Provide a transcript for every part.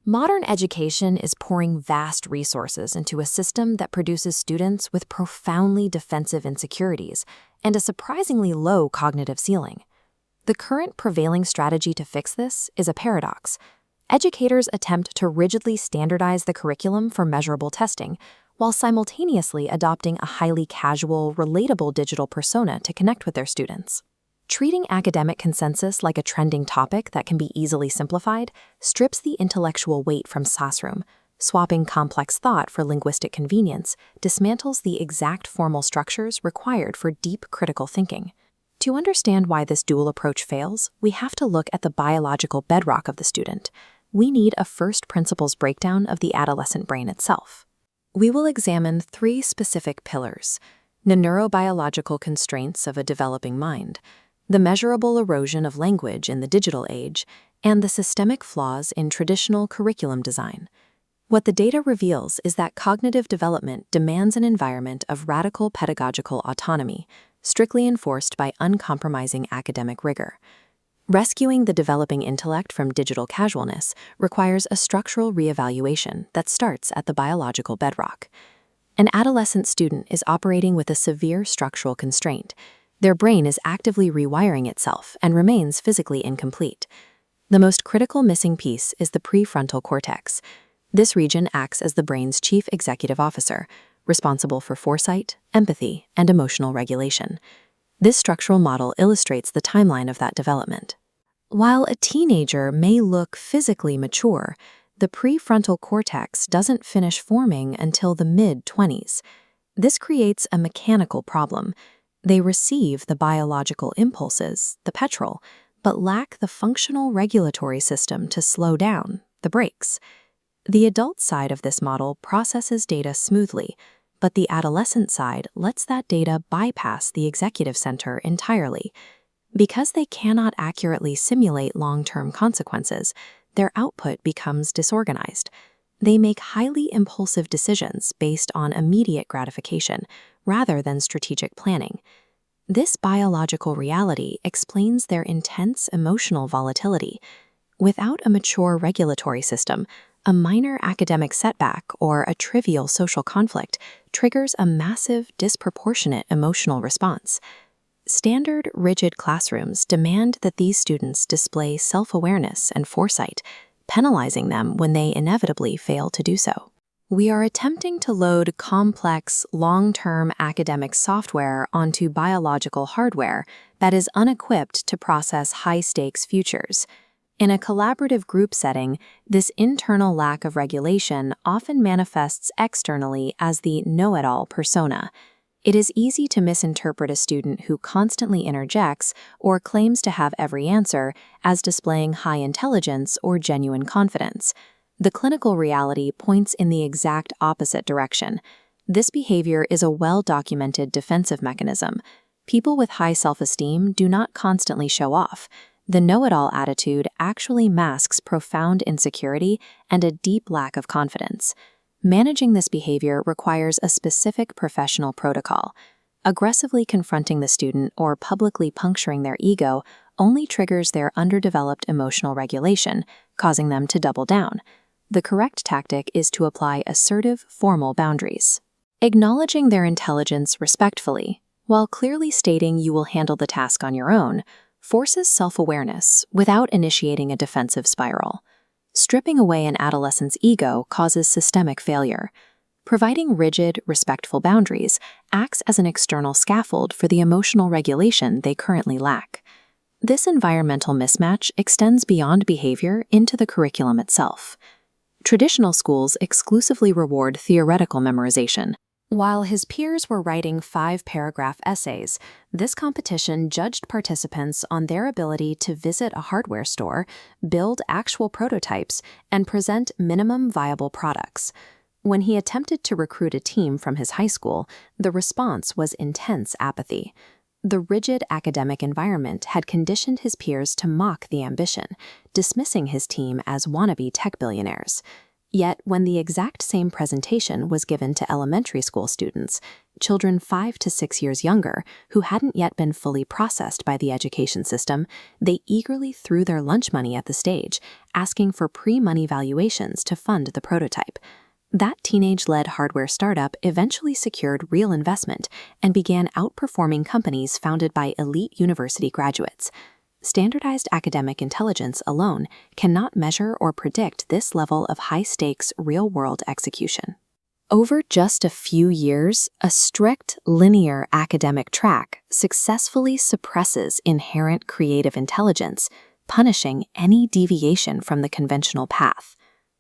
Modern education is pouring vast resources into a system that produces students with profoundly defensive insecurities and a surprisingly low cognitive ceiling. The current prevailing strategy to fix this is a paradox. Educators attempt to rigidly standardize the curriculum for measurable testing, while simultaneously adopting a highly casual, relatable digital persona to connect with their students. Treating academic consensus like a trending topic that can be easily simplified strips the intellectual weight from classroom. Swapping complex thought for linguistic convenience dismantles the exact formal structures required for deep critical thinking. To understand why this dual approach fails, we have to look at the biological bedrock of the student. We need a first principles breakdown of the adolescent brain itself. We will examine three specific pillars: the neurobiological constraints of a developing mind, the measurable erosion of language in the digital age, and the systemic flaws in traditional curriculum design. What the data reveals is that cognitive development demands an environment of radical pedagogical autonomy, strictly enforced by uncompromising academic rigor. Rescuing the developing intellect from digital casualness requires a structural reevaluation that starts at the biological bedrock. An adolescent student is operating with a severe structural constraint. Their brain is actively rewiring itself and remains physically incomplete. The most critical missing piece is the prefrontal cortex. This region acts as the brain's chief executive officer, responsible for foresight, empathy, and emotional regulation. This structural model illustrates the timeline of that development. While a teenager may look physically mature, the prefrontal cortex doesn't finish forming until the mid-20s. This creates a mechanical problem. They receive the biological impulses, the petrol, but lack the functional regulatory system to slow down, the brakes. The adult side of this model processes data smoothly, but the adolescent side lets that data bypass the executive center entirely. Because they cannot accurately simulate long-term consequences, their output becomes disorganized. They make highly impulsive decisions based on immediate gratification, rather than strategic planning. This biological reality explains their intense emotional volatility. Without a mature regulatory system, a minor academic setback or a trivial social conflict triggers a massive, disproportionate emotional response. Standard, rigid classrooms demand that these students display self-awareness and foresight, penalizing them when they inevitably fail to do so. We are attempting to load complex, long-term academic software onto biological hardware that is unequipped to process high-stakes futures. In a collaborative group setting, this internal lack of regulation often manifests externally as the know-it-all persona. It is easy to misinterpret a student who constantly interjects or claims to have every answer as displaying high intelligence or genuine confidence. The clinical reality points in the exact opposite direction. This behavior is a well-documented defensive mechanism. People with high self-esteem do not constantly show off. The know-it-all attitude actually masks profound insecurity and a deep lack of confidence. Managing this behavior requires a specific professional protocol. Aggressively confronting the student or publicly puncturing their ego only triggers their underdeveloped emotional regulation, causing them to double down. The correct tactic is to apply assertive, formal boundaries. Acknowledging their intelligence respectfully, while clearly stating you will handle the task on your own, forces self-awareness without initiating a defensive spiral. Stripping away an adolescent's ego causes systemic failure. Providing rigid, respectful boundaries acts as an external scaffold for the emotional regulation they currently lack. This environmental mismatch extends beyond behavior into the curriculum itself. Traditional schools exclusively reward theoretical memorization. While his peers were writing 5-paragraph essays, this competition judged participants on their ability to visit a hardware store, build actual prototypes, and present minimum viable products. When he attempted to recruit a team from his high school, the response was intense apathy. The rigid academic environment had conditioned his peers to mock the ambition, dismissing his team as wannabe tech billionaires. Yet, when the exact same presentation was given to elementary school students, children 5 to 6 years younger, who hadn't yet been fully processed by the education system, they eagerly threw their lunch money at the stage, asking for pre-money valuations to fund the prototype. That teenage-led hardware startup eventually secured real investment and began outperforming companies founded by elite university graduates. Standardized academic intelligence alone cannot measure or predict this level of high-stakes, real-world execution. Over just a few years, a strict, linear academic track successfully suppresses inherent creative intelligence, punishing any deviation from the conventional path.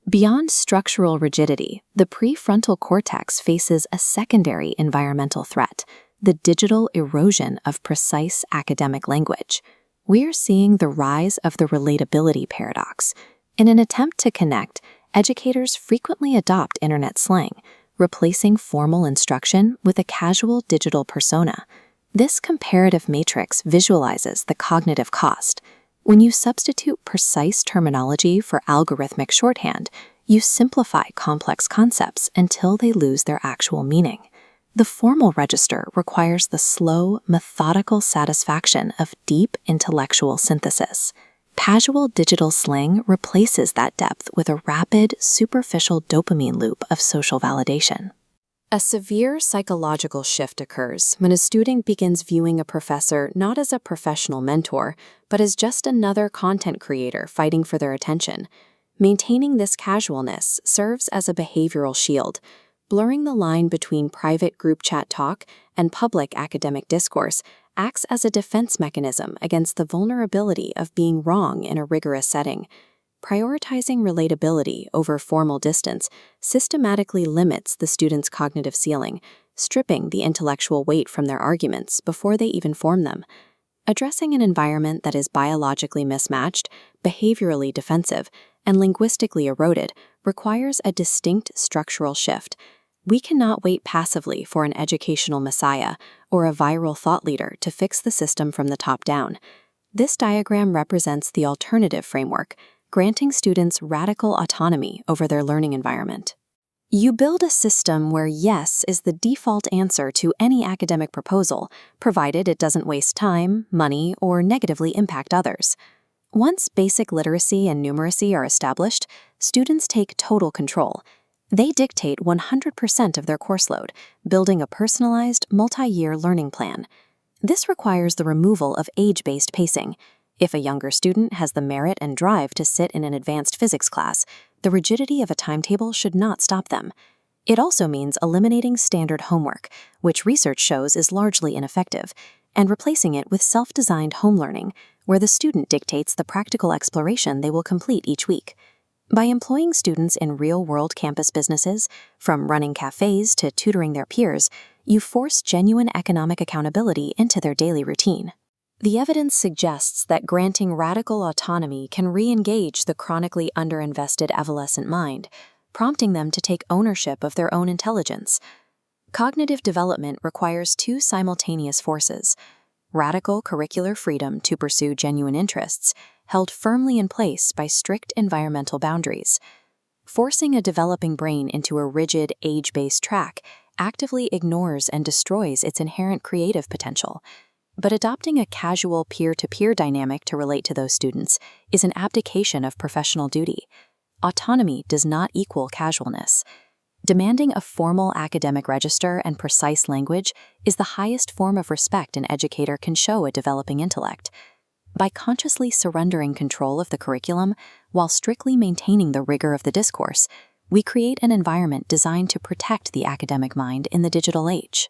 Beyond structural rigidity, the prefrontal cortex faces a secondary environmental threat: the digital erosion of precise academic language. We're seeing the rise of the relatability paradox. In an attempt to connect, educators frequently adopt internet slang, replacing formal instruction with a casual digital persona. This comparative matrix visualizes the cognitive cost. When you substitute precise terminology for algorithmic shorthand, you simplify complex concepts until they lose their actual meaning. The formal register requires the slow, methodical satisfaction of deep intellectual synthesis. Casual digital slang replaces that depth with a rapid, superficial dopamine loop of social validation. A severe psychological shift occurs when a student begins viewing a professor not as a professional mentor, but as just another content creator fighting for their attention. Maintaining this casualness serves as a behavioral shield, blurring the line between private group chat talk and public academic discourse acts as a defense mechanism against the vulnerability of being wrong in a rigorous setting. Prioritizing relatability over formal distance systematically limits the student's cognitive ceiling, stripping the intellectual weight from their arguments before they even form them. Addressing an environment that is biologically mismatched, behaviorally defensive, and linguistically eroded requires a distinct structural shift. We cannot wait passively for an educational messiah or a viral thought leader to fix the system from the top down. This diagram represents the alternative framework, granting students radical autonomy over their learning environment. You build a system where yes is the default answer to any academic proposal, provided it doesn't waste time, money, or negatively impact others. Once basic literacy and numeracy are established, students take total control. They dictate 100% of their course load, building a personalized, multi-year learning plan. This requires the removal of age-based pacing. If a younger student has the merit and drive to sit in an advanced physics class, the rigidity of a timetable should not stop them. It also means eliminating standard homework, which research shows is largely ineffective, and replacing it with self-designed home learning, where the student dictates the practical exploration they will complete each week. By employing students in real-world campus businesses, from running cafes to tutoring their peers, you force genuine economic accountability into their daily routine. The evidence suggests that granting radical autonomy can re-engage the chronically underinvested adolescent mind, prompting them to take ownership of their own intelligence. Cognitive development requires two simultaneous forces: radical curricular freedom to pursue genuine interests, held firmly in place by strict environmental boundaries. Forcing a developing brain into a rigid, age-based track actively ignores and destroys its inherent creative potential. But adopting a casual peer-to-peer dynamic to relate to those students is an abdication of professional duty. Autonomy does not equal casualness. Demanding a formal academic register and precise language is the highest form of respect an educator can show a developing intellect. By consciously surrendering control of the curriculum while strictly maintaining the rigor of the discourse, we create an environment designed to protect the academic mind in the digital age.